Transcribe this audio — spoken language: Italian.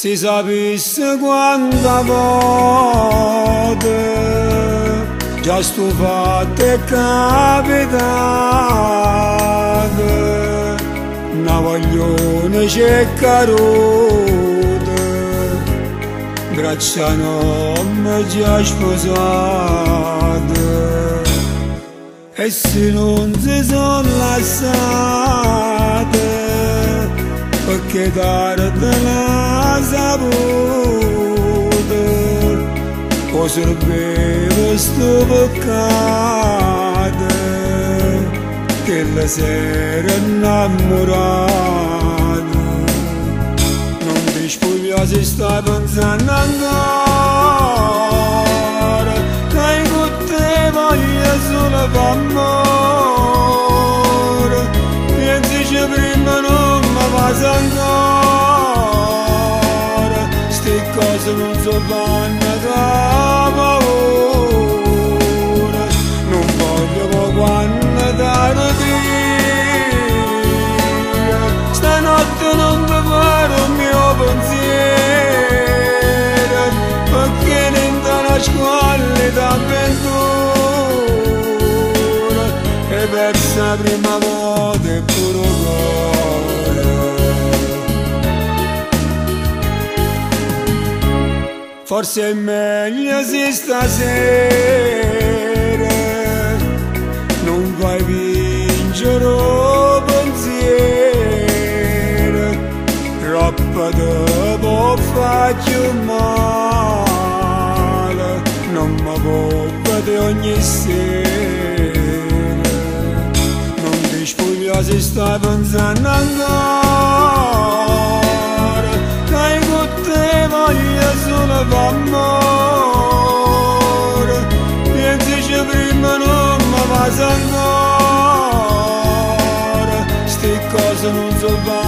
Si sapesse quanta volte già sto fatto e capitato, una voglione c'è caruta, grazie a nome già sposata. E se non si sono lasciate, perché tardi la saputa, o serveva sto peccato, che la sera innamorato. Non ti spogliare se stai pensando ancora, che con te voglio solo amore. Pensaci prima non mi fai ancora, ste cose non so fanno da paura. Non voglio poi quando tardi, stanotte non ti farò il mio pensiero, perché niente nasconde d'avventura, e persa la prima volta è puro cuore. Forse è meglio se stasera non vai vincere il pensiero, troppo dopo faccio male, non mi può vedere ogni sera. Non ti spogliare se stai pensando ancora, che con te voglio solo amore. Pensaci prima non mi fai ancora, ste cose non so fare.